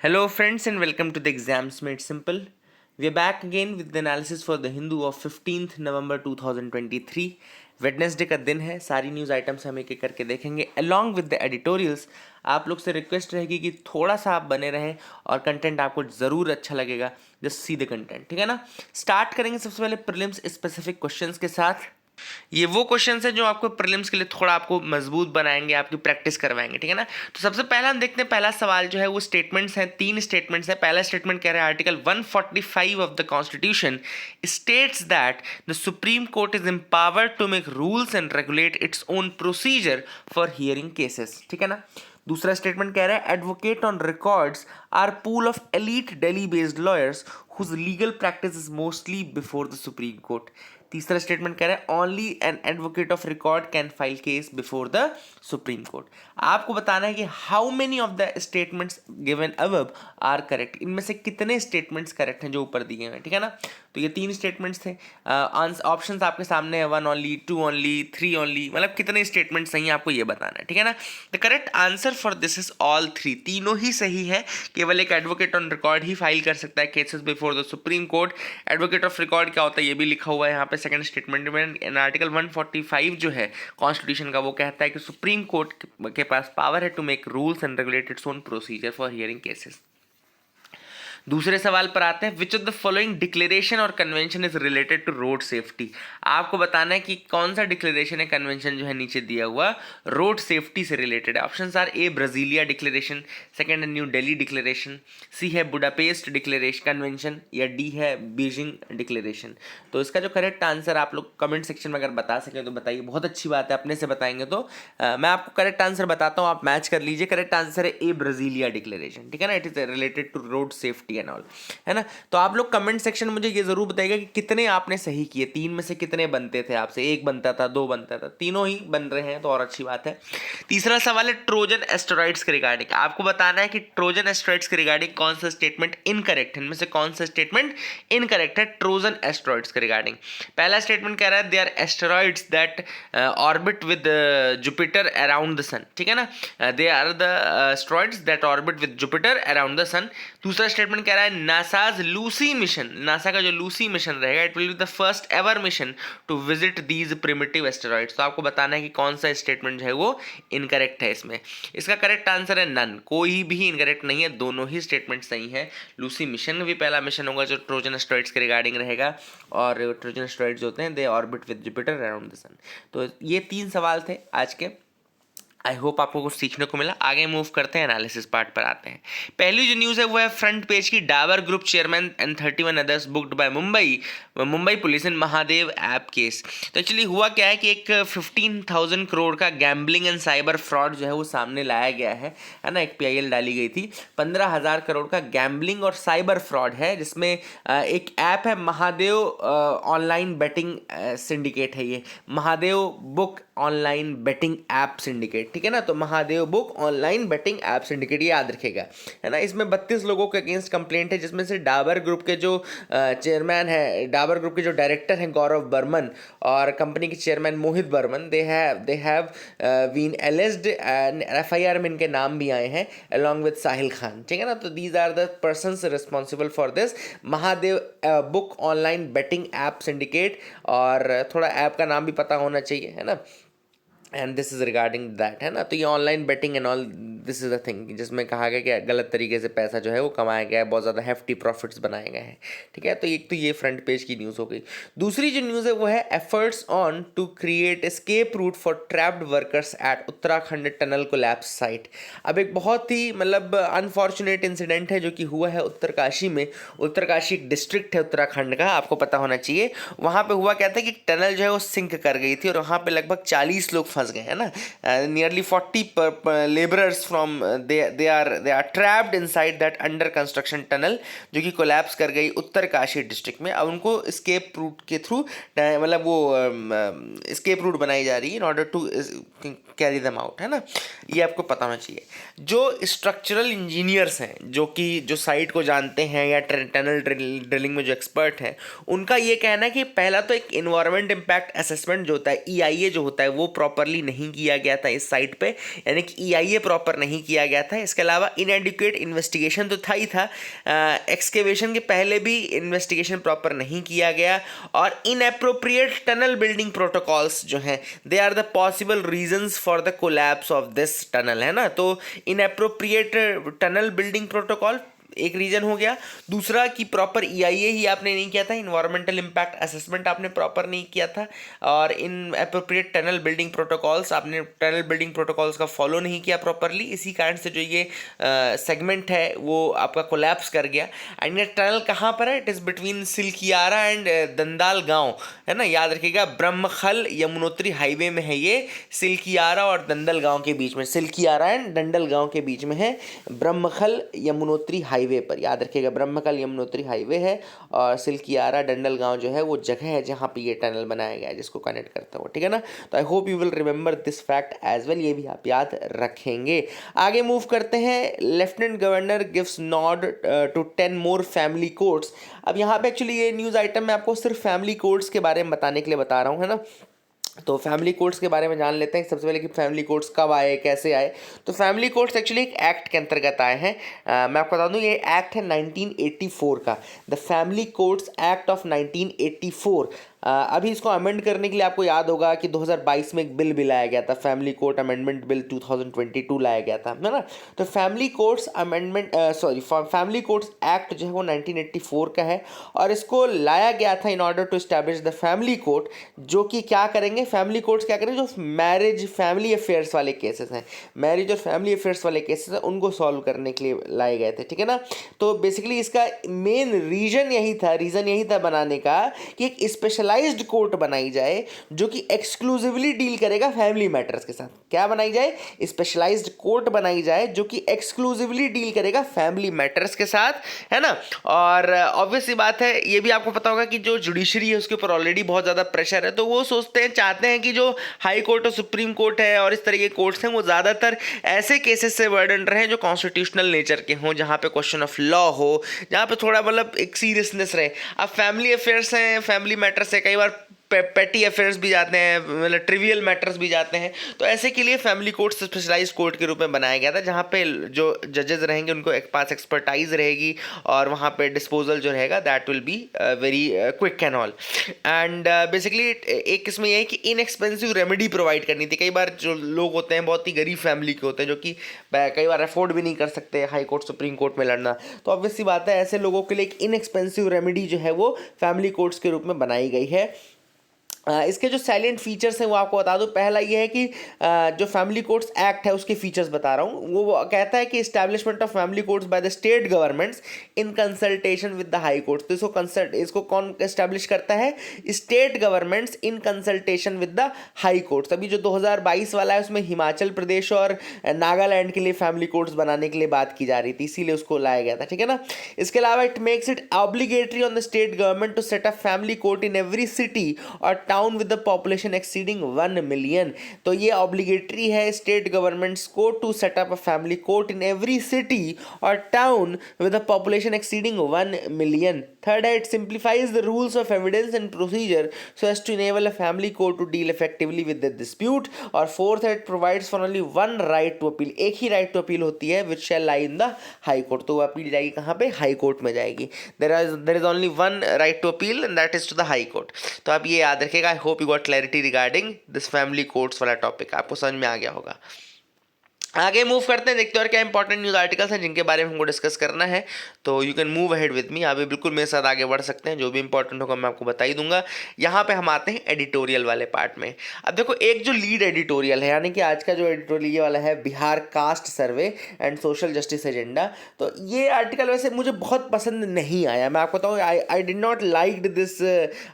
Hello, friends, and welcome to the Exams Made Simple. We are back again with the analysis for the Hindu of 15th November 2023. Wednesday का दिन है, सारी news items हम एक एक करके देखेंगे अलॉन्ग विद द एडिटोरियल्स. आप लोग से रिक्वेस्ट रहेगी कि थोड़ा सा आप बने रहें और कंटेंट आपको ज़रूर अच्छा लगेगा. जस्ट सी द कंटेंट, ठीक है ना. स्टार्ट करेंगे सबसे पहले प्रीलिम्स स्पेसिफिक क्वेश्चंस के साथ. ये वो क्वेश्चंस है जो आपको प्रीलिम्स के लिए थोड़ा आपको मजबूत बनाएंगे, आपकी प्रैक्टिस करवाएंगे, ठीक है ना. तो सबसे पहला हम देखते हैं, पहला सवाल जो है वो स्टेटमेंट्स हैं, 3 स्टेटमेंट्स हैं. पहला स्टेटमेंट कह रहा है article 145 of the constitution states that the Supreme Court is empowered to make rules and regulate its own procedure for hearing cases, ठीक है ना. दूसरा स्टेटमेंट कह रहा है advocate on records are pool of elite Delhi based lawyers whose legal practice is mostly before the Supreme Court. तीसरा statement कह रहा है only an advocate of record can file case before the Supreme court. आपको बताना है कि how many of the statements given above are correct. इनमें से कितने स्टेटमेंट्स करेक्ट हैं जो ऊपर दिए हुए हैं, ठीक है ना. तो ये 3 स्टेटमेंट्स थे. ऑप्शंस आपके सामने है, 1 ओनली, 2 ओनली, 3 ओनली, मतलब कितने स्टेटमेंट सही हैं आपको ये बताना है, ठीक है ना. The correct answer for this is all 3. तीनों ही सही है. केवल एक advocate on record he file कर सकता है cases before the Supreme court. Advocate of record क्या होता है ये भी लिखा हुआ है यहाँ पे सेकंड स्टेटमेंट में. आर्टिकल 145 जो है कॉन्स्टिट्यूशन का वो कहता है कि सुप्रीम कोर्ट के पास पावर है to make rules and regulate its own procedure for hearing cases. दूसरे सवाल पर आते हैं, which of the following declaration और convention is related to road safety. आपको बताना है कि कौन सा डिक्लेरेशन है, कन्वेंशन जो है नीचे दिया हुआ रोड सेफ्टी से रिलेटेड है. Options are A Brasilia declaration, second है न्यू दिल्ली डिक्लेरेशन, सी है बुडापेस्ट डिक्लेरेशन कन्वेंशन, या डी है बीजिंग डिक्लेरेशन. तो इसका जो करेक्ट आंसर आप लोग कमेंट सेक्शन में अगर बता सकें तो बताइए, बहुत अच्छी बात है. अपने से बताएंगे तो मैं आपको करेक्ट आंसर बताता हूँ, आप मैच कर लीजिए. करेक्ट आंसर है ए ब्राजीलिया डिक्लेरेशन, ठीक है ना. It is related to road safety and all, है ना. तो आप लोग कमेंट सेक्शन में मुझे ये जरूर बताइएगा कि कितने आपने सही किए. 3 में से कितने बनते थे आपसे, 1 बनता था, 2 बनता था, तीनों ही बन रहे हैं तो और अच्छी बात है. तीसरा सवाल है ट्रोजन एस्टेरॉइड्स के रिगार्डिंग. आपको बताना है कि ट्रोजन एस्टेरॉइड्स के रिगार्डिंग कौन सा स्टेटमेंट इनकरेक्ट है. इनमें से कौन सा स्टेटमेंट इनकरेक्ट है ट्रोजन एस्टेरॉइड्स के रिगार्डिंग. पहला स्टेटमेंट कह रहा है they are asteroids that orbit with Jupiter around the sun, ठीक है ना. They are the asteroids that orbit with Jupiter around the sun. दूसरा स्टेटमेंट कह रहा है नासाज लूसी मिशन, नासा का जो लूसी मिशन रहेगा it will be the first ever mission to visit these primitive asteroids. तो आपको बताना है कि कौन सा स्टेटमेंट जो है वो इनकरेक्ट है इसमें. इसका करेक्ट आंसर है नन, कोई भी इनकरेक्ट नहीं है, दोनों ही स्टेटमेंट सही है. लूसी मिशन भी पहला मिशन होगा जो ट्रोजन एस्टेरॉइड्स के रिगार्डिंग रहेगा, और ट्रोजन एस्टेरॉइड्स होते हैं they orbit with Jupiter around the sun. तो ये 3 सवाल थे आज के. आई होप आपको कुछ सीखने को मिला. आगे मूव करते हैं, एनालिसिस पार्ट पर आते हैं. पहली जो न्यूज़ है वो है फ्रंट पेज की, Dabur group chairman and 31 others booked by Mumbai police in Mahadev app case. तो एक्चुअली हुआ क्या है कि एक 15,000 करोड़ का गैम्बलिंग एंड साइबर फ्रॉड जो है वो सामने लाया गया है ना. एक PIL डाली गई थी. 15,000 करोड़ का गैम्बलिंग और साइबर फ्रॉड है, जिसमें एक ऐप है महादेव ऑनलाइन बेटिंग सिंडिकेट है. ये Mahadev book online betting app syndicate, ठीक है ना. तो Mahadev book online betting app syndicate, ये याद रखेगा, है ना. इसमें 32 लोगों के अगेंस्ट कंप्लेंट है, जिसमें से डाबर ग्रुप के जो चेयरमैन है, डाबर ग्रुप के जो डायरेक्टर हैं गौरव बर्मन, और कंपनी के chairman Mohit Burman, they have been alleged and FIR में इनके नाम भी आए हैं अलॉन्ग विद साहिल खान, ठीक है ना. तो these are the persons responsible for this Mahadev book online betting app syndicate. और थोड़ा ऐप का नाम भी पता होना चाहिए, है ना. And this is regarding that, है ना. तो ये online betting and all this is the thing, जिसमें कहा गया कि गलत तरीके से पैसा जो है वो कमाया गया है, बहुत ज़्यादा हेफ्टी प्रॉफिट्स बनाए गए हैं, ठीक है. तो एक तो ये फ्रंट पेज की न्यूज़ हो गई. दूसरी जो न्यूज़ है वो है efforts on to create escape route for trapped workers at Uttarakhand tunnel collapse site. अब एक बहुत ही मतलब अनफॉर्चुनेट इंसिडेंट है जो कि हुआ है उत्तरकाशी में. उत्तरकाशी एक डिस्ट्रिक्ट है उत्तराखंड का, आपको पता होना चाहिए. वहाँ पे हुआ क्या था कि टनल जो है वो सिंक कर गई थी, और वहाँ पे लगभग 40 लोग फंस गए, है ना. Nearly 40 labourers from they are trapped inside that under construction tunnel, जो कि कोलैप्स कर गई उत्तरकाशी डिस्ट्रिक्ट में. अब उनको स्केप रूट के थ्रू मतलब वो स्केप रूट बनाई जा रही है in order to carry them out, है ना. ये आपको पता होना चाहिए. जो स्ट्रक्चरल इंजीनियर्स हैं, जो साइट को जानते हैं या टनल ड्रिलिंग में जो एक्सपर्ट हैं, उनका ये कहना है कि पहला तो एक इन्वायरमेंट इम्पैक्ट असेसमेंट जो होता है EIA जो होता है वो प्रॉपरली प्रॉपरली नहीं किया गया था इस साइट पे, यानी कि EIA प्रॉपर नहीं किया गया था। इसके अलावा इनएडिक्वेट इन्वेस्टिगेशन तो था ही था, एक्सकेवेशन के पहले भी इन्वेस्टिगेशन प्रॉपर नहीं किया गया, और इनएप्रोप्रिएट टनल बिल्डिंग प्रोटोकॉल्स जो हैं they are the possible reasons for the collapse of this tunnel, है ना। तो इनएप्रोप्रिएट टनल बिल्डिंग प्रोटोकॉल एक रीजन हो गया। दूसरा कि प्रॉपर EIA ही आपने नहीं किया था, इन्वायरमेंटल इम्पैक्ट असेसमेंट आपने प्रॉपर नहीं किया था, और in appropriate tunnel building protocols आपने टनल बिल्डिंग प्रोटोकॉल्स का फॉलो नहीं किया प्रॉपरली। इसी कारण से जो ये सेगमेंट है वो आपका कोलैप्स कर गया। एंड ये टनल कहाँ पर है? It is between Silkyara and Dandal गाँव, है ना, याद रखिएगा। ब्रह्मखल यमुनोत्री हाईवे में है ये, सिलकियारा और दंदल गाँव के बीच में, सिलकियारा एंड दंडल गाँव के बीच में है, ब्रह्मखल यमुनोत्री हाईवे पर, याद रखिएगा। ब्रह्मकल यमुनोत्री हाईवे है और सिलकियारा डंडल गांव जो है वो जगह है जहां पे ये टनल बनाया गया है जिसको कनेक्ट करता हुआ, ठीक है ना। तो I hope you will remember this fact as well, ये भी आप याद रखेंगे। आगे मूव करते हैं। Lieutenant governor gives nod to 10 more family courts. अब यहाँ पे एक्चुअली ये न्यूज़ आइटम मैं आपको सिर्फ फैमिली कोर्ट्स के बारे में बताने के लिए बता रहा हूँ, है ना। तो फैमिली कोर्ट्स के बारे में जान लेते हैं सबसे पहले कि फैमिली कोर्ट्स कब आए, कैसे आए। तो फैमिली कोर्ट्स एक्चुअली एक एक्ट के अंतर्गत आए हैं। मैं आपको बता दूं ये एक्ट है 1984 का, the family courts act of 1984। अभी इसको अमेंड करने के लिए आपको याद होगा कि 2022 में एक बिल भी लाया गया था, फैमिली कोर्ट अमेंडमेंट बिल 2022 लाया गया था, है ना। तो family courts amendment family courts act जो है वो 1984 का है, और इसको लाया गया था in order to establish the family court, जो कि क्या करेंगे, फैमिली कोर्ट्स क्या करेंगे, जो मैरिज फैमिली अफेयर्स वाले केसेस हैं, मैरिज और फैमिली अफेयर्स वाले केसेस हैं, उनको सॉल्व करने के लिए लाए गए थे, ठीक है ना। तो बेसिकली इसका मेन रीजन यही था बनाने का कि एक स्पेशलाइज्ड कोर्ट बनाई जाए जो कि एक्सक्लूसिवली डील करेगा फैमिली मैटर्स के साथ। क्या बनाई जाए? स्पेशलाइज्ड कोर्ट बनाई जाए जो कि एक्सक्लूसिवली डील करेगा फैमिली मैटर्स के साथ, है ना। और ऑब्वियस सी बात है, ये भी आपको पता होगा कि जो जुडिशरी है उसके ऊपर ऑलरेडी बहुत ज़्यादा प्रेशर है, तो वो सोचते हैं, चाहते हैं कि जो हाई कोर्ट और सुप्रीम कोर्ट है और इस तरह के कोर्ट्स हैं वो ज़्यादातर ऐसे केसेस से बर्डन रहे जो कॉन्स्टिट्यूशनल नेचर के हों, जहाँ पे क्वेश्चन ऑफ लॉ हो, जहाँ पे थोड़ा मतलब एक सीरियसनेस रहे। अब फैमिली अफेयर्स हैं, फैमिली मैटर्स है, कई बार पेटी अफेयर्स भी जाते हैं, मतलब ट्रिवियल मैटर्स भी जाते हैं, तो ऐसे के लिए फैमिली कोर्ट स्पेशलाइज्ड कोर्ट के रूप में बनाया गया था, जहाँ पे जो जजेस रहेंगे उनको एक पास एक्सपर्टाइज रहेगी, और वहाँ पे डिस्पोजल जो रहेगा that will be very quick and all. And basically एक किस्म ये है कि इनएक्सपेंसिव रेमेडी प्रोवाइड करनी थी। कई बार जो लोग होते हैं बहुत ही गरीब फैमिली के होते हैं, जो कि कई बार अफोर्ड भी नहीं कर सकते हाई कोर्ट सुप्रीम कोर्ट में लड़ना, तो ऑब्वियस सी बात है ऐसे लोगों के लिए एक इनएक्सपेंसिव रेमेडी जो है वो फैमिली कोर्ट्स के रूप में बनाई गई है। इसके जो सैलिएंट फीचर्स हैं वो आपको बता दूं। पहला ये है कि जो फैमिली कोर्ट्स एक्ट है उसके फीचर्स बता रहा हूँ। वो कहता है कि establishment of family courts by the state governments in consultation with the high courts. तो इसको कौन इस्टेब्लिश करता है? State governments in consultation with the high courts. अभी जो 2022 वाला है उसमें हिमाचल प्रदेश और नागालैंड के लिए फैमिली कोर्ट्स बनाने के लिए बात की जा रही थी, इसीलिए उसको लाया गया था, ठीक है ना। इसके अलावा it makes it obligatory on the state government to set up family court in every city और town with the population exceeding 1 million. तो ये ऑब्लिगेटरी है स्टेट गवर्नमेंट्स को to set up a family court in every city और town with the population exceeding 1 million. Third है, it simplifies the rules of evidence and procedure so as to enable a family court to deal effectively with the dispute. और fourth है, it provides for only one right to appeal. एक ही right to appeal होती है which shall lie in the high court. तो वो appeal जाएगी कहाँ पे? हाई कोर्ट में जाएगी। There is only one right to appeal and that is to the high court. तो आप ये याद रखिएगा। I hope you got clarity regarding this family courts वाला टॉपिक, आपको समझ में आ गया होगा। आगे मूव करते हैं, देखते हैं और क्या इंपॉर्टेंट न्यूज़ आर्टिकल्स हैं जिनके बारे में हमको डिस्कस करना है। तो you can move ahead with me, आप भी बिल्कुल मेरे साथ आगे बढ़ सकते हैं, जो भी इंपॉर्टेंट होगा मैं आपको बता ही दूंगा। यहाँ पे हम आते हैं एडिटोरियल वाले पार्ट में। अब देखो, एक जो लीड एडिटोरियल है, यानी कि आज का जो एडिटोरियल ये वाला है, Bihar cast survey and social justice agenda, तो ये आर्टिकल वैसे मुझे बहुत पसंद नहीं आया। मैं आपको बताऊँ, I did not like this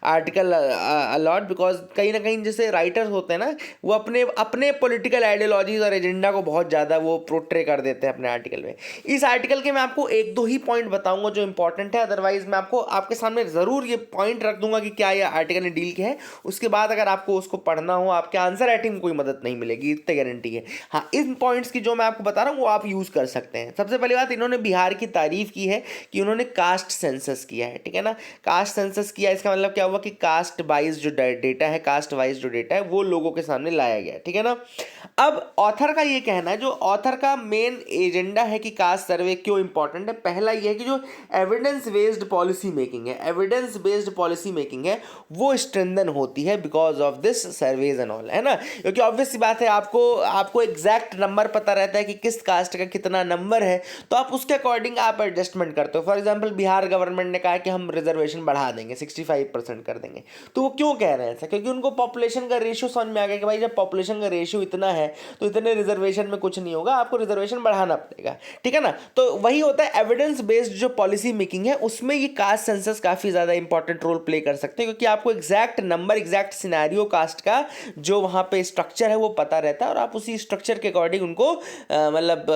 article a lot, because कहीं ना कहीं जैसे राइटर्स होते हैं ना, वो अपने पॉलिटिकल आइडियोलॉजीज और एजेंडा को बहुत बहुत ज़्यादा वो प्रोट्रे कर देते हैं अपने आर्टिकल में। इस आर्टिकल के मैं आपको एक दो ही पॉइंट बताऊंगा जो इंपॉर्टेंट है, अदरवाइज मैं आपको आपके सामने ज़रूर ये पॉइंट रख दूंगा कि क्या ये आर्टिकल ने डील किया है। उसके बाद अगर आपको उसको पढ़ना हो, आपके आंसर राइटिंग में कोई मदद नहीं मिलेगी, इतनी गारंटी है। हाँ, इन पॉइंट्स की जो मैं आपको बता रहा हूँ वो आप यूज़ कर सकते हैं। सबसे पहली बात, इन्होंने बिहार की तारीफ की है कि उन्होंने कास्ट सेंसस किया है, ठीक है ना। कास्ट सेंसस किया, इसका मतलब क्या हुआ कि कास्ट वाइज जो डेटा है, कास्ट वाइज जो डेटा है वो लोगों के सामने लाया गया, ठीक है ना। अब ऑथर का ये कहना है, जो ऑथर का मेन एजेंडा है कि कास्ट सर्वे क्यों इंपॉर्टेंट है, पहला ये है कि जो एविडेंस बेस्ड पॉलिसी मेकिंग है, एविडेंस बेस्ड पॉलिसी मेकिंग है वो स्ट्रेंथन होती है because of this surveys and all, है ना। क्योंकि ऑब्वियस सी बात है, आपको एग्जैक्ट नंबर पता रहता है कि किस कास्ट का कितना नंबर है, तो आप उसके अकॉर्डिंग आप एडजस्टमेंट करते हो। फॉर एग्जाम्पल बिहार गवर्नमेंट ने कहा कि हम रिजर्वेशन बढ़ा देंगे, 65% कर देंगे। तो वो क्यों कह रहे हैं ऐसा? क्योंकि उनको पॉपुलेशन का रेशियो समझ में आ गया कि भाई जब पॉपुलेशन का रेशियो इतना है तो इतने रिजर्वेशन में कुछ नहीं होगा, आपको रिजर्वेशन बढ़ाना पड़ेगा, ठीक है ना। तो वही होता है एविडेंस बेस्ड जो पॉलिसी मेकिंग है, उसमें ये कास्ट सेंसस काफी ज्यादा इंपॉर्टेंट रोल प्ले कर सकते हैं, क्योंकि आपको exact number, exact scenario caste का जो वहां पे स्ट्रक्चर है वो पता रहता है और आप उसी स्ट्रक्चर के अकॉर्डिंग उनको मतलब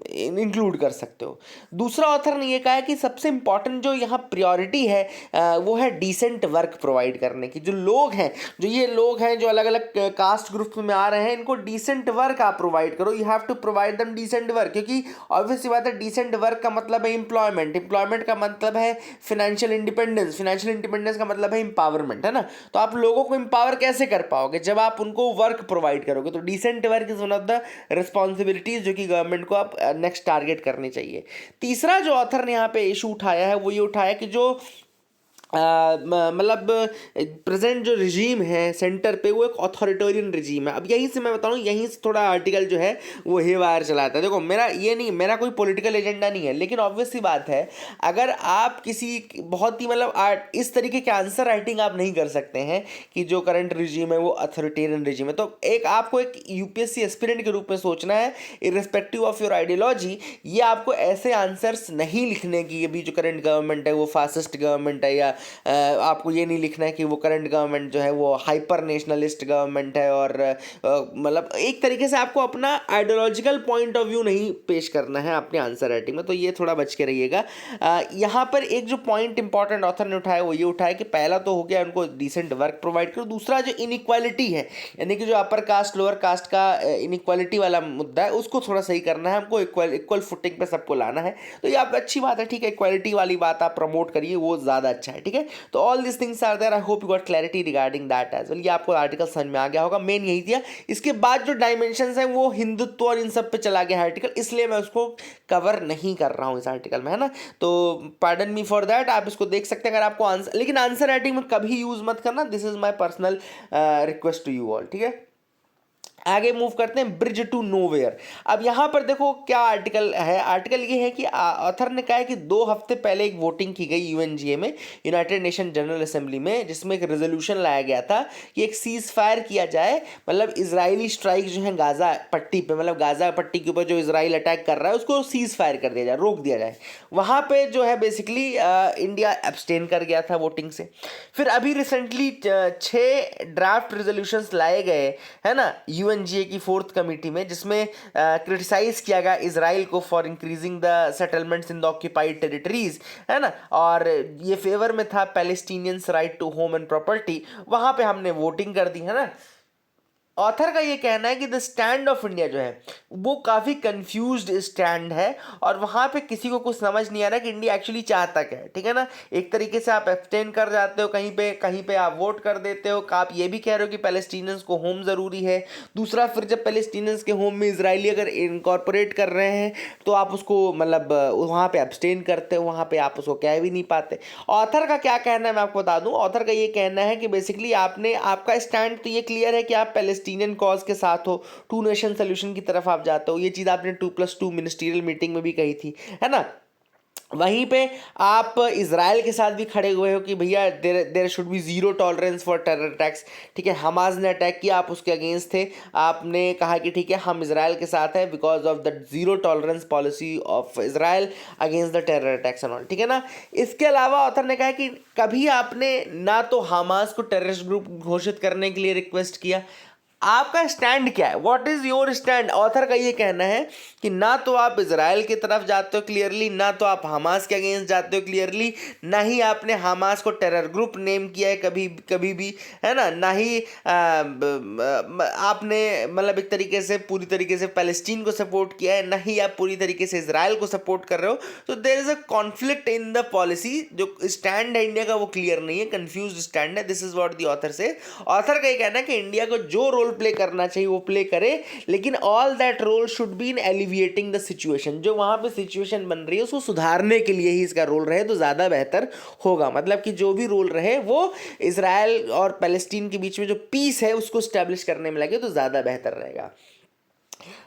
इंक्लूड कर सकते हो। दूसरा ऑथर ने ये कहा है कि सबसे इंपॉर्टेंट जो यहाँ प्रायोरिटी है वो है डिसेंट वर्क प्रोवाइड करने की। जो लोग हैं, जो ये लोग हैं जो अलग अलग कास्ट ग्रुप में आ रहे हैं, इनको डिसेंट वर्क आप प्रोवाइड करो। You have to provide them decent work, क्योंकि ऑब्वियस सी बात है डिसेंट वर्क का मतलब है एम्प्लॉयमेंट, एम्प्लॉयमेंट का मतलब है फाइनेंशियल इंडिपेंडेंस, फाइनेंशियल इंडिपेंडेंस का मतलब है एम्पावरमेंट, है ना। तो आप लोगों को एम्पावर कैसे कर पाओगे? जब आप उनको वर्क प्रोवाइड करोगे। तो decent work is one of the responsibilities जो कि गवर्नमेंट को आप नेक्स्ट टारगेट करनी चाहिए। तीसरा जो ऑथर ने यहाँ पे इशू उठाया है वो ये उठाया कि जो मतलब प्रेजेंट जो रिजीम है सेंटर पे वो एक ऑथोरिटेरियन रिजीम है। अब यहीं से मैं बताऊँ, यहीं से थोड़ा आर्टिकल जो है वो हेवायर चलाता है। देखो मेरा कोई पॉलिटिकल एजेंडा नहीं है, लेकिन ऑब्वियस सी बात है अगर आप किसी बहुत ही मतलब इस तरीके के आंसर राइटिंग आप नहीं कर सकते हैं कि जो करंट रिजीम है वो अथॉरिटेरियन रिजीम है, तो आपको एक यूपीएससी एस्पिरेंट के रूप में सोचना है इर्रेस्पेक्टिव ऑफ योर आइडियोलॉजी। ये आपको ऐसे आंसर्स नहीं लिखने की अभी जो करंट गवर्नमेंट है वो फासिस्ट गवर्नमेंट है, या आपको ये नहीं लिखना है कि वो करंट गवर्नमेंट जो है वो हाइपर नेशनलिस्ट गवर्नमेंट है, और मतलब एक तरीके से आपको अपना आइडियोलॉजिकल पॉइंट ऑफ व्यू नहीं पेश करना है अपने आंसर राइटिंग में। तो ये थोड़ा बच के रहिएगा। यहाँ पर एक जो पॉइंट इंपॉर्टेंट ऑथर ने उठाया वो ये उठाया कि पहला तो हो गया उनको डिसेंट वर्क प्रोवाइड करो, दूसरा जो इनइक्वालिटी है, यानी कि जो अपर कास्ट लोअर कास्ट का इनइक्वालिटी वाला मुद्दा है उसको थोड़ा सही करना है, हमको इक्वल फुटिंग पे सबको लाना है। तो ये आप अच्छी बात है, ठीक है, इक्वालिटी वाली बात आप प्रमोट करिए, वो ज़्यादा अच्छा है, ठीक है। तो all this things are there, I hope you got clarity regarding that as well. ये आपको आर्टिकल समझ में आ गया होगा, मेन यही दिया। इसके बाद जो डायमेंशंस हैं वो हिंदुत्व और इन सब पे चला गया आर्टिकल, इसलिए मैं उसको कवर नहीं कर रहा हूँ इस आर्टिकल में, है ना। तो पार्डन मी फॉर दैट, आप इसको देख सकते हैं अगर आपको आंसर, लेकिन आंसर राइटिंग में कभी यूज मत करना, this is my personal request to you all, ठीक है। आगे मूव करते हैं, ब्रिज टू नोवेयर। अब यहां पर देखो क्या आर्टिकल है। आर्टिकल ये है कि ऑथर ने कहा है कि 2 हफ्ते पहले एक वोटिंग की गई यूएनजीए में, यूनाइटेड नेशन जनरल असेंबली में, जिसमें एक रेजोल्यूशन लाया गया था कि एक सीज फायर किया जाए, मतलब इजरायली स्ट्राइक जो है गाजा पट्टी पे, मतलब गाजा पट्टी के ऊपर जो इसराइल अटैक कर रहा है उसको सीज फायर कर दिया जाए, रोक दिया जाए। वहां पे जो है बेसिकली इंडिया एब्सटेन कर गया था वोटिंग से। फिर अभी रिसेंटली 6 ड्राफ्ट रेजोल्यूशंस लाए गए, है ना, यूएनजीए की 4th कमेटी में, जिसमें क्रिटिसाइज किया गया इजराइल को for increasing the settlements in the occupied territories, है ना, और ये फेवर में था Palestinians right to home and property. वहां पे हमने वोटिंग कर दी, है ना। ऑथर का ये कहना है कि द स्टैंड ऑफ इंडिया जो है वो काफ़ी कंफ्यूज्ड स्टैंड है, और वहाँ पे किसी को कुछ समझ नहीं आ रहा कि इंडिया एक्चुअली चाहता क्या है, ठीक है ना। एक तरीके से आप एब्सटेन कर जाते हो, कहीं पे आप वोट कर देते हो, आप ये भी कह रहे हो कि पैलेस्टीनियंस को होम ज़रूरी है। दूसरा, फिर जब पैलेस्टीनियंस के होम में इसराइली अगर इनकॉर्पोरेट कर रहे हैं तो आप उसको मतलब वहाँ पे एब्सटेन करते हो, वहाँ पे आप उसको कह भी नहीं पाते। ऑथर का क्या कहना है मैं आपको बता दूँ। ऑथर का ये कहना है कि बेसिकली आपका स्टैंड तो ये क्लियर है कि आप पैलेस्टीनियन कॉज के साथ हो, 2 नेशन सोल्यूशन की तरफ आप जाते हो। ये चीज़ आपने 2+2 मिनिस्ट्रियल मीटिंग में भी कही थी, है ना। वहीं पे आप इजराइल के साथ भी खड़े हुए हो कि भैया there should be zero tolerance for terror attacks, ठीक है। हमास ने अटैक किया, आप उसके अगेंस्ट थे, आपने कहा कि ठीक है हम इजराइल के साथ हैं because of the zero tolerance policy of Israel against the terror attacks and all, ठीक है ना। इसके अलावा ऑथर ने कहा कि कभी आपने ना तो हमास को टेररिस्ट ग्रुप घोषित करने के लिए रिक्वेस्ट किया, आपका स्टैंड क्या है, what is your stand. Author का ये कहना है कि ना तो आप इजराइल की तरफ जाते हो क्लियरली, ना तो आप हमास के अगेंस्ट जाते हो क्लियरली, ना ही आपने हमास को टेरर ग्रुप नेम किया है कभी कभी भी, है ना ही आपने मतलब एक तरीके से पूरी तरीके से पैलेस्टीन को सपोर्ट किया है, ना ही आप पूरी तरीके से इजराइल को सपोर्ट कर रहे हो। तो there is a conflict in the policy. जो स्टैंड है इंडिया का वो क्लियर नहीं है, कंफ्यूज्ड स्टैंड है। This is what the author say. Author का ये कहना है कि इंडिया को जो रोल प्ले करना चाहिए वो प्ले करे, लेकिन all that role should be in alleviating the situation. जो वहां पे सिचुएशन बन रही है उसको सुधारने के लिए ही इसका रोल रहे तो ज्यादा बेहतर होगा। मतलब कि जो भी रोल रहे वो इजराइल और पैलेस्टीन के बीच में जो पीस है उसको स्टैब्लिश करने में लगे तो ज्यादा बेहतर रहेगा।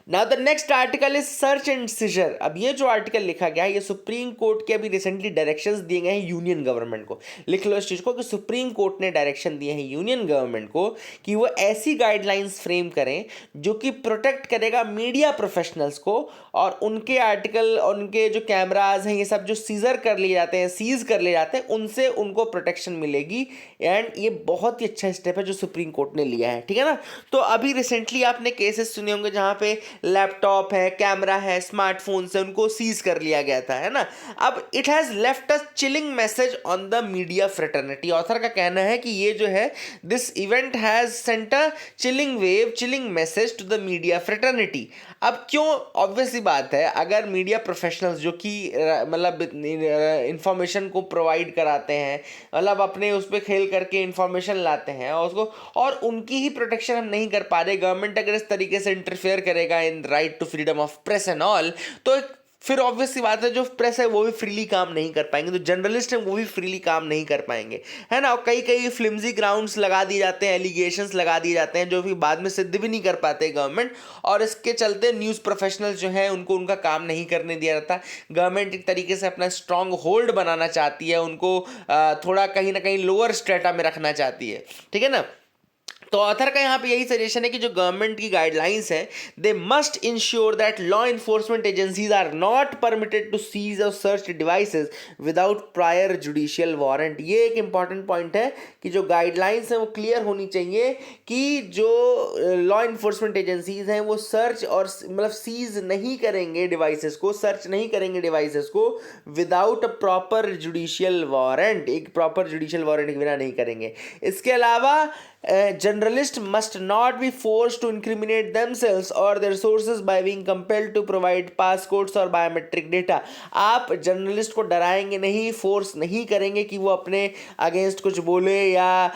Now the next article is search and seizure. अब ये जो आर्टिकल लिखा गया है ये सुप्रीम कोर्ट के अभी रिसेंटली डायरेक्शंस दिए गए हैं यूनियन गवर्नमेंट को। लिख लो इस चीज को कि सुप्रीम कोर्ट ने डायरेक्शन दिए हैं यूनियन गवर्नमेंट को कि वो ऐसी गाइडलाइंस फ्रेम करें जो कि प्रोटेक्ट करेगा मीडिया प्रोफेशनल्स को, और उनके आर्टिकल और उनके जो कैमराज हैं ये सब जो सीजर कर लिए जाते हैं, सीज कर लिए जाते हैं, उनसे उनको प्रोटेक्शन मिलेगी। एंड ये बहुत ही अच्छा स्टेप है जो सुप्रीम कोर्ट ने लिया है, ठीक है ना। तो अभी रिसेंटली आपने केसेस सुने होंगे जहां पे लैपटॉप है, कैमरा है, स्मार्टफोन से उनको सीज कर लिया गया था, है ना। अब it has left a chilling message on the media fraternity. Author का कहना है कि ये जो है this event has sent a chilling wave, chilling message to the media fraternity. अब क्यों, ऑब्वियस बात है, अगर मीडिया प्रोफेशनल्स जो कि मतलब इंफॉर्मेशन को प्रोवाइड कराते हैं, मतलब अपने उस पर खेल करके इंफॉर्मेशन लाते हैं और उसको, और उनकी ही प्रोटेक्शन हम नहीं कर पा रहे, गवर्नमेंट अगर इस तरीके से इंटरफेयर करेगा in right to freedom of press and all, तो फिर ऑब्वियस सी बात है जो प्रेस है वो भी फ्रीली काम नहीं कर पाएंगे, जो जर्नलिस्ट हैं वो भी फ्रीली काम नहीं कर पाएंगे, है ना। और कई कई फ्लिम्जी ग्राउंड्स लगा दिए जाते हैं, एलिगेशंस लगा दिए जाते हैं जो भी बाद में सिद्ध भी नहीं कर पाते गवर्नमेंट, और इसके चलते न्यूज़ प्रोफेशनल्स जो हैं उनको उनका काम नहीं करने दिया जाता। गवर्नमेंट एक तरीके से अपना स्ट्रांग होल्ड बनाना चाहती है, उनको थोड़ा कहीं ना कहीं लोअर स्ट्रेटा में रखना चाहती है, ठीक है ना। तो ऑथर का यहाँ पे यही सजेशन है कि जो गवर्नमेंट की गाइडलाइंस है they must ensure that law enforcement agencies are not permitted to seize और search devices without prior judicial warrant. ये एक इंपॉर्टेंट पॉइंट है कि जो गाइडलाइंस हैं वो क्लियर होनी चाहिए कि जो लॉ इन्फोर्समेंट एजेंसीज हैं वो सर्च और मतलब सीज नहीं करेंगे डिवाइसेस को, सर्च नहीं करेंगे डिवाइसेस को without a proper judicial warrant, एक प्रॉपर जुडिशियल वारंट के बिना नहीं करेंगे। इसके अलावा journalists must not be forced to incriminate themselves or their sources by being compelled to provide passcodes or biometric data। आप जर्नलिस्ट को डराएंगे नहीं, फोर्स नहीं करेंगे कि वो अपने अगेंस्ट कुछ बोले या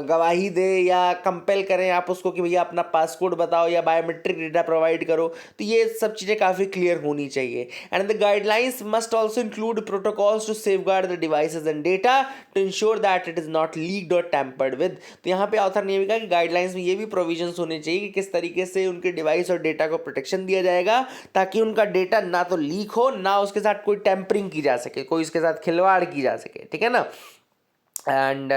गवाही दे या कंपेल करें आप उसको कि भैया अपना पासकोड बताओ या बायोमेट्रिक डेटा प्रोवाइड करो। तो ये सब चीज़ें काफ़ी क्लियर होनी चाहिए। And the guidelines must also include protocols to safeguard the devices and data to ensure that it is not leaked और टैम्पर्ड विद। तो यहाँ पे ऑथर ने ये भी कहा कि गाइडलाइंस में ये भी प्रोविजंस होने चाहिए कि किस तरीके से उनके डिवाइस और डेटा को प्रोटेक्शन दिया जाएगा ताकि उनका डेटा ना तो लीक हो, ना उसके साथ कोई टेम्परिंग की जा सके, कोई उसके साथ खिलवाड़ की जा सके, ठीक है ना। एंड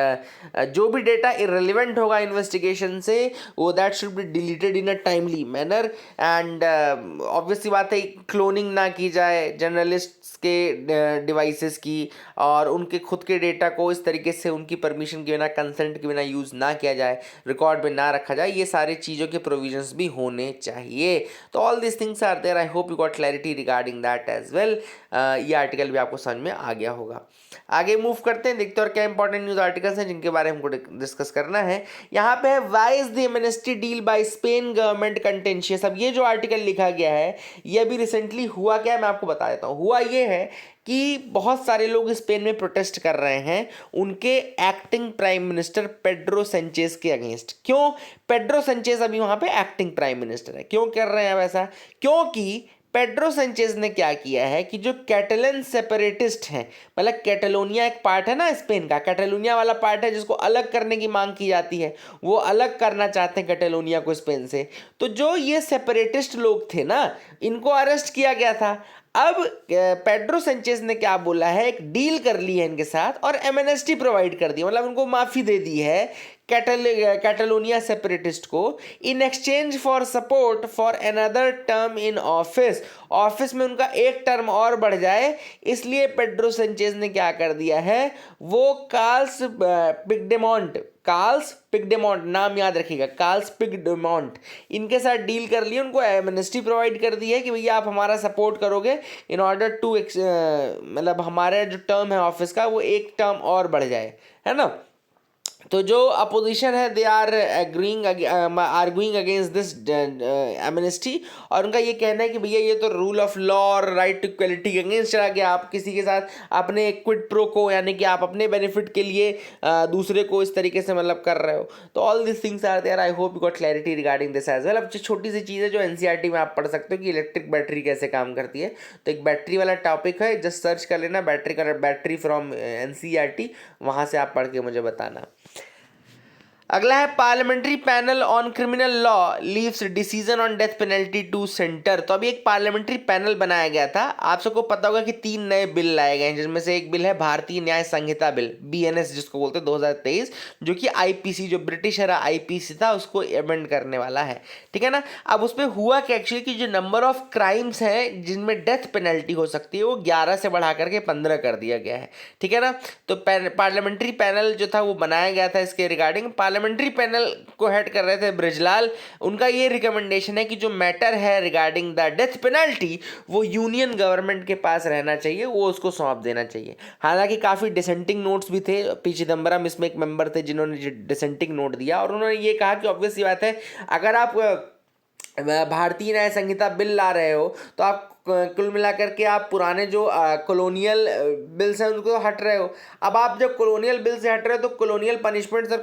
जो भी डेटा इरेलीवेंट होगा इन्वेस्टिगेशन से वो that should be deleted in a timely manner. And obviously बात है क्लोनिंग ना की जाए जर्नलिस्ट्स के डिवाइसेस की, और उनके खुद के डेटा को इस तरीके से उनकी परमिशन के बिना, कंसेंट के बिना यूज़ ना किया जाए, रिकॉर्ड में ना रखा जाए। ये सारी चीज़ों के प्रोविजंस भी होने चाहिए। तो all this things are there. I hope you got clarity regarding that as well. ये आर्टिकल भी आपको समझ में आ गया होगा। आगे मूव करते हैं, देखते हैं और क्या इंपॉर्टेंट न्यूज़ आर्टिकल्स हैं जिनके बारे में हमको डिस्कस करना है। यहाँ पे है why is the amnesty deal by Spain government contentious. अब ये जो आर्टिकल लिखा गया है ये अभी रिसेंटली हुआ क्या है मैं आपको बता देता हूँ। हुआ ये है कि बहुत सारे लोग स्पेन में प्रोटेस्ट कर रहे हैं उनके acting prime minister Pedro Sanchez के अगेंस्ट। क्यों? पेड्रो सेंचेज अभी वहाँ पे एक्टिंग प्राइम मिनिस्टर है। क्यों कर रहे हैं अब ऐसा? क्योंकि पेड्रो सेंचेज ने क्या किया है कि जो कैटलन सेपरेटिस्ट हैं, मतलब कैटलोनिया एक पार्ट है ना स्पेन का, कैटलोनिया वाला पार्ट है जिसको अलग करने की मांग की जाती है, वो अलग करना चाहते हैं कैटलोनिया को स्पेन से। तो जो ये सेपरेटिस्ट लोग थे ना इनको अरेस्ट किया गया था। अब पेड्रो सेंचेज ने क्या बोला है, एक डील कर ली है इनके साथ और एमनेस्टी प्रोवाइड कर दी, मतलब उनको माफ़ी दे दी है कैटलोनिया सेपरेटिस्ट को, in exchange for support for another term in office. Office में उनका एक टर्म और बढ़ जाए, इसलिए पेड्रो सेंचेज ने क्या कर दिया है, वो कार्ल्स कार्ल्स पिगडेमॉन्ट, नाम याद रखिएगा, कार्ल्स पिगडेमॉन्ट, इनके साथ डील कर लिए, उनको एमनेस्टी प्रोवाइड कर दी है कि भैया आप हमारा सपोर्ट करोगे इन ऑर्डर टू मतलब हमारा जो टर्म है ऑफिस का वो एक टर्म और बढ़ जाए, है ना। तो जो अपोजिशन है they are arguing against this amnesty, और उनका ये कहना है कि भैया ये तो रूल ऑफ लॉ और राइट टू इक्वलिटी के अगेंस्ट चला गया, आप किसी के साथ अपने क्विड प्रो को यानी कि आप अपने बेनिफिट के लिए दूसरे को इस तरीके से मतलब कर रहे हो। तो all this things are there, I hope you got clarity regarding this as well. अब छोटी सी चीज़ है जो एनसीईआरटी में आप पढ़ सकते हो कि इलेक्ट्रिक बैटरी कैसे काम करती है, तो एक बैटरी वाला टॉपिक है, जस्ट सर्च कर लेना बैटरी फ्रॉम एनसीईआरटी, वहाँ से आप पढ़ के मुझे बताना। अगला है parliamentary panel on criminal law leaves decision on death penalty to centre. तो अभी एक पार्लियामेंट्री पैनल बनाया गया था, आप सबको पता होगा कि 3 नए बिल लाए गए हैं, जिसमें से एक बिल है भारतीय न्याय संहिता बिल, बीएनएस जिसको बोलते हैं 2023, जो कि आईपीसी जो ब्रिटिश era आईपीसी था उसको अमेंड करने वाला है, ठीक है ना। अब उसमें हुआ कि एक्चुअली कि जो नंबर ऑफ क्राइम्स हैं जिनमें डेथ पेनल्टी हो सकती है वो 11 से बढ़ा करके 15 कर दिया गया है, ठीक है ना। तो पार्लियामेंट्री पैनल जो था वो बनाया गया था इसके रिगार्डिंग। पार्लियामेंट्री पैनल को हेड कर रहे थे ब्रिजलाल। उनका ये रिकमेंडेशन है कि जो मैटर है रिगार्डिंग द डेथ पेनल्टी वो यूनियन गवर्नमेंट के पास रहना चाहिए, वो उसको सौंप देना चाहिए। हालांकि काफ़ी डिसेंटिंग नोट्स भी थे, पी चिदम्बरम इसमें एक मेंबर थे जिन्होंने डिसेंटिंग नोट दिया, और उन्होंने ये कहा कि ऑब्वियस सी बात है अगर आप भारतीय न्याय संहिता बिल ला रहे हो तो आप कुल मिलाकर के आप पुराने जो कॉलोनियल बिल्स हैं उनको हट रहे हो। अब आप जब कॉलोनियल बिल से हट रहे हो तो कॉलोनियल पनिशमेंट्स और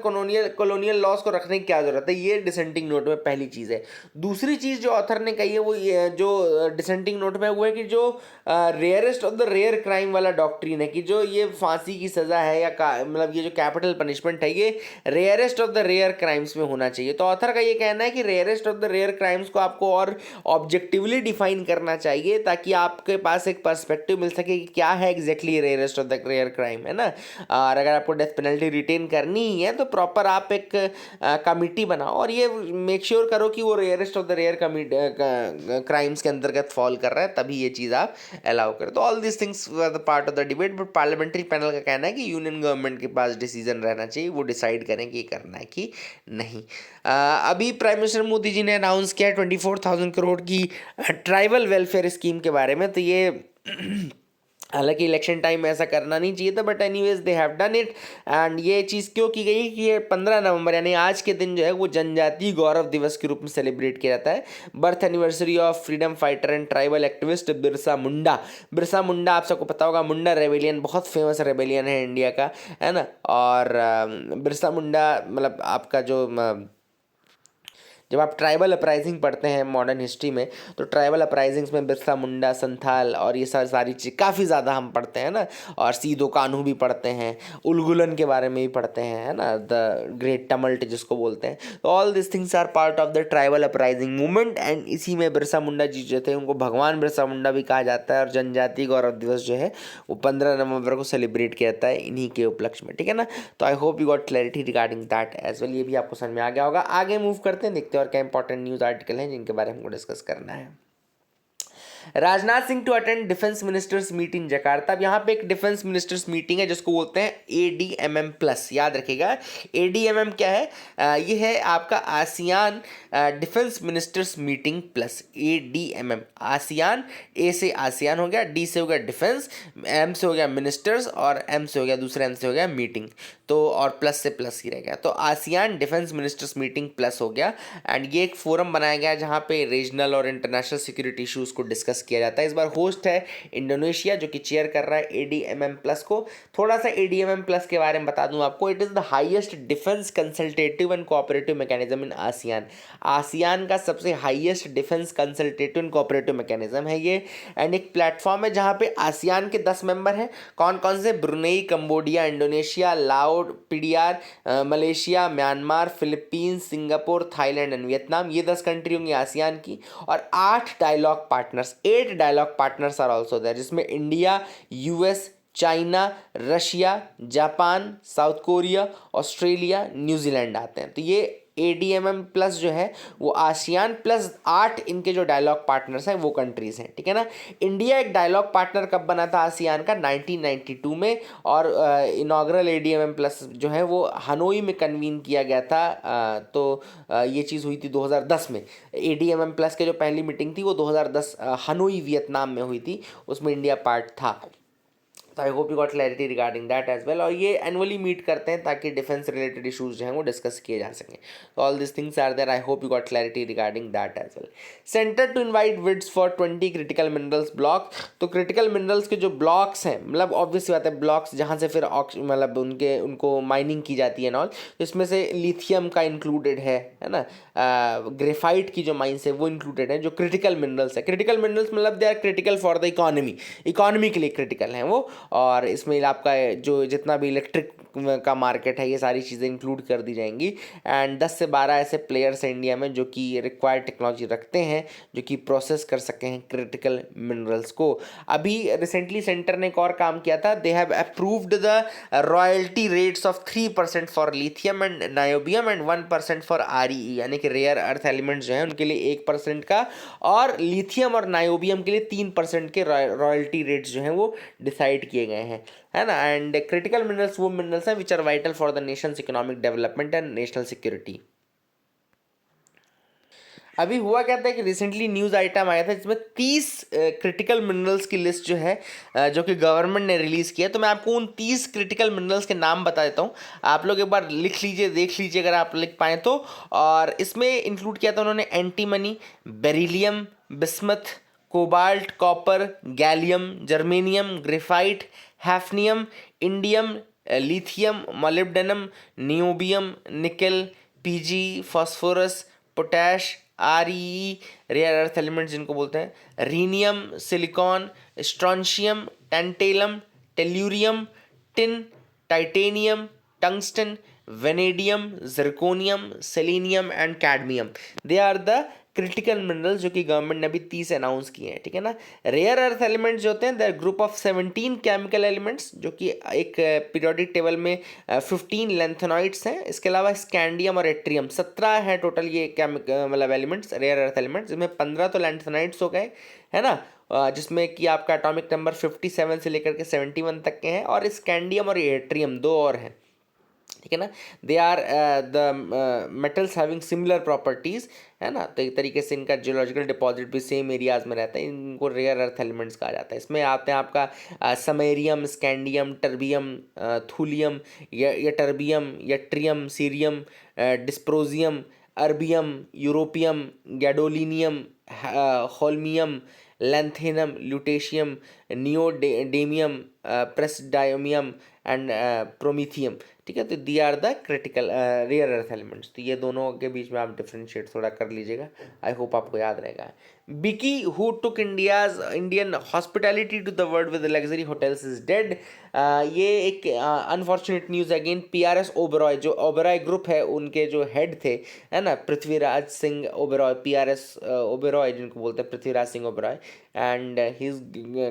कॉलोनियल लॉस को रखने की क्या जरूरत है, ये डिसेंटिंग नोट में पहली चीज़ है। दूसरी चीज़ जो ऑथर ने कही है वो ये जो डिसेंटिंग नोट में वो है कि जो rarest of the rare crime वाला डॉक्ट्रिन है कि जो ये फांसी की सज़ा है या मतलब ये जो कैपिटल पनिशमेंट है ये rarest of the rare crimes में होना चाहिए। तो ऑथर का ये कहना है कि rarest of the rare crimes को आपको और ऑब्जेक्टिवली डिफाइन करना चाहिए ताकि आपके पास एक पर्सपेक्टिव मिल सके कि क्या है exactly rarest of the rare crime, है ना। और अगर आपको डेथ पेनल्टी रिटेन करनी ही है तो प्रॉपर आप एक कमिटी बनाओ और ये मेक श्योर करो कि वो rarest of the rare crimes के अंतर्गत फॉल कर रहा है, तभी ये चीज़ आप अलाउ करें। तो all this things were the part of the debate, but parliamentary panel का कहना है कि यूनियन गवर्नमेंट के पास डिसीजन रहना चाहिए, वो डिसाइड करें कि करना है कि नहीं। अभी प्राइम मिनिस्टर मोदी जी ने अनाउंस किया 24,000 करोड़ की ट्राइबल वेलफेयर स्कीम के बारे में। तो ये हालांकि इलेक्शन टाइम में ऐसा करना नहीं चाहिए था, but anyways they have done it. And ये चीज़ क्यों की गई कि ये 15 नवंबर यानी आज के दिन जो है वो जनजातीय गौरव दिवस के रूप में सेलिब्रेट किया जाता है। Birth anniversary of freedom fighter and tribal activist Birsa Munda. Birsa Munda आप सबको पता होगा, मुंडा रेबेलियन बहुत फेमस रेबेलियन है इंडिया का, है ना। और बिरसा मुंडा मतलब आपका जो जब आप ट्राइबल अपराइजिंग पढ़ते हैं मॉडर्न हिस्ट्री में तो ट्राइबल अपराइजिंग्स में बिरसा मुंडा, संथाल और ये सारी चीज़ काफ़ी ज़्यादा हम पढ़ते हैं ना। और सीधो कान्हू भी पढ़ते हैं, उलगुलन के बारे में भी पढ़ते हैं, है ना, द ग्रेट टमल्ट जिसको बोलते हैं। तो all this things are part of the tribal uprising movement and इसी में बिरसा मुंडा जी जो थे उनको भगवान बिरसा मुंडा भी कहा जाता है। और जनजातीय गौरव दिवस जो है वो 15 नवंबर को सेलिब्रेट किया जाता है इन्हीं के उपलक्ष्य में, ठीक है ना। तो I hope you got clarity regarding that as well, ये भी आपको समझ में आ गया होगा। आगे मूव करते हैं, देखते हैं और क्या इंपॉर्टेंट न्यूज़ आर्टिकल हैं जिनके बारे में हमको डिस्कस करना है। Rajnath Singh to attend defence ministers meeting Jakarta. अब यहाँ पे एक डिफेंस मिनिस्टर्स मीटिंग है जिसको बोलते हैं ADMM प्लस, याद रखिएगा ADMM क्या है, ये है आपका ASEAN defence ministers meeting plus, ADMM। ASEAN, A से आसियान हो गया, D से हो गया डिफेंस, M से हो गया मिनिस्टर्स और M से हो गया दूसरे M से हो गया मीटिंग, तो और प्लस से प्लस ही रह गया, तो ASEAN defence ministers meeting plus हो गया। एंड ये एक फोरम बनाया गया जहाँ पे रीजनल और इंटरनेशनल सिक्योरिटी इशूज़ को डिस्कस किया जाता है। इस बार होस्ट है इंडोनेशिया जो कि चेयर कर रहा है ADMM प्लस को। थोड़ा सा ADMM प्लस के बारे में बता दूं आपको, it is the highest defence consultative and cooperative mechanism in ASEAN. ASEAN का सबसे highest defence consultative and cooperative mechanism है ये। एंड एक प्लेटफॉर्म है जहाँ पे आसियान के 10 मेंबर हैं, कौन कौन से, Brunei, Cambodia, Indonesia, Lao, PDR, Malaysia, Myanmar, Philippines, Singapore, Thailand and Vietnam, ये 10 कंट्री होंगी आसियान की। और 8 dialogue partners are also there, जिसमें India, US, China, Russia, Japan, South Korea, Australia, New Zealand आते हैं। तो ये ADMM प्लस जो है वो आसियान प्लस 8 इनके जो डायलॉग पार्टनर्स हैं वो कंट्रीज़ हैं, ठीक है ना। इंडिया एक डायलॉग पार्टनर कब बना था आसियान का? 1992 में, और इनाग्रल ADMM प्लस जो है वो हनोई में कन्वीन किया गया था। ये चीज़ हुई थी 2010 में। ADMM प्लस के जो पहली मीटिंग थी वो 2010 हनोई वियतनाम में हुई थी, उसमें इंडिया पार्ट था। तो I hope you got clarity regarding that as well. और ये एनुअली मीट करते हैं ताकि डिफेंस रिलेटेड इशूज़ जो हैं वो डिस्कस किए जा सकें। तो all this things are there, I hope you got clarity regarding that as well. Centre to invite bids for 20 critical minerals block. तो क्रिटिकल मिनरल्स के जो ब्लॉक्स हैं, मतलब ऑब्वियस बात है ब्लॉक्स जहाँ से फिर मतलब उनको माइनिंग की जाती है नॉल, तो इसमें से लिथियम का इंक्लूडेड है ना, ग्रेफाइट की जो माइंस है वो इंक्लूडेड है, जो क्रिटिकल मिनरल्स है। क्रिटिकल मिनरल्स मतलब they are critical for the economy के लिए क्रिटिकल हैं वो। और इसमें आपका जो जितना भी इलेक्ट्रिक का मार्केट है ये सारी चीज़ें इंक्लूड कर दी जाएंगी। एंड 10 से 12 ऐसे प्लेयर्स हैं इंडिया में जो कि रिक्वायर्ड टेक्नोलॉजी रखते हैं, जो कि प्रोसेस कर सके हैं क्रिटिकल मिनरल्स को। अभी रिसेंटली सेंटर ने एक और काम किया था, they have approved the royalty rates of 3% for lithium and niobium and 1% for REE, यानी कि रेयर अर्थ एलिमेंट्स जो हैं उनके लिए 1% का, और लिथियम और नायोबियम के लिए 3% के रॉयल्टी रेट्स जो हैं वो डिसाइड किए गए हैं, है ना। एंड क्रिटिकल मिनरल्स वो मिनरल्स हैं which are vital for the nations economic development and national security. अभी हुआ क्या था कि रिसेंटली न्यूज़ आइटम आया था जिसमें 30 क्रिटिकल मिनरल्स की लिस्ट जो है जो कि गवर्नमेंट ने रिलीज़ किया है। तो मैं आपको उन 30 क्रिटिकल मिनरल्स के नाम बता देता हूँ, आप लोग एक बार लिख लीजिए, देख लीजिए अगर आप लिख पाएँ तो। और इसमें इंक्लूड किया था उन्होंने antimony, beryllium, bismuth, cobalt, copper, gallium, germanium, graphite, hafnium, indium, lithium, molybdenum, niobium, nickel, PG, phosphorus, potash, REE, rare earth elements जिनको बोलते हैं, rhenium, silicon, strontium, tantalum, tellurium, tin, titanium, tungsten, vanadium, zirconium, selenium and cadmium. They are the critical minerals जो कि government ने अभी 30 announce किए हैं, ठीक है ना। रेयर अर्थ एलिमेंट्स जो होते हैं दे ग्रुप ऑफ 17 केमिकल एलिमेंट्स जो कि एक पीरियोडिक टेबल में 15 लेंथेनॉइड्स हैं। इसके अलावा स्कैंडियम और एट्रियम 17 है टोटल ये मतलब एलिमेंट्स, रेयर अर्थ एलिमेंट्स, जिसमें 15 तो लेंथेनॉइड्स हो गए, है ना, जिसमें कि आपका एटॉमिक नंबर 57 से लेकर के 71 तक के हैं, और स्कैंडियम और एट्रियम दो और हैं, ठीक है ना। They are the metals having similar properties, है ना। तो एक तरीके से इनका जियोलॉजिकल डिपॉजिट भी सेम एरियाज में रहता है, इनको रेयर अर्थ एलिमेंट्स कहा जाता है। इसमें आते हैं आपका samarium, scandium, terbium, thulium, ytterbium, yttrium, cerium, dysprosium, erbium, europium, gadolinium, holmium, lanthanum, lutetium, neodymium, praseodymium and promethium, ठीक है। तो these are the critical rare earth elements. तो ये दोनों के बीच में आप डिफ्रेंशिएट थोड़ा कर लीजिएगा, आई होप आपको याद रहेगा। Biki who took Indian hospitality to the world with luxury hotels is dead. ये एक unfortunate news again. PRS Oberoi, जो ओबरॉय ग्रुप है उनके जो हेड थे, है ना, पृथ्वीराज सिंह ओबरॉय, PRS ओबरॉय जिनको बोलते हैं, Prithviraj Singh Oberoi, and he is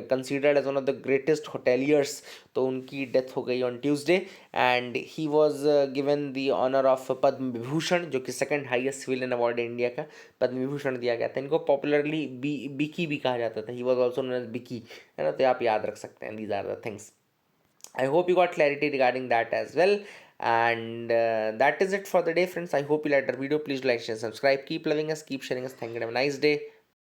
considered as one of the greatest hoteliers. तो उनकी डेथ हो गई on Tuesday, and he was given the honour of Padma Vibhushan, जो कि सेकंड हाईएस्ट सिविलियन अवार्ड है इंडिया का। पद्म विभूषण दिया गया था इनको, पॉपुलरली बिकी भी कहा जाता था, he was also known as Biki, है ना। तो आप याद रख सकते हैं, these are the things. I hope you got clarity regarding that as well. And that is it for the day, friends. I hope you liked our video. Please like, share, subscribe. Keep loving us, keep sharing us. Thank you. Have a nice day.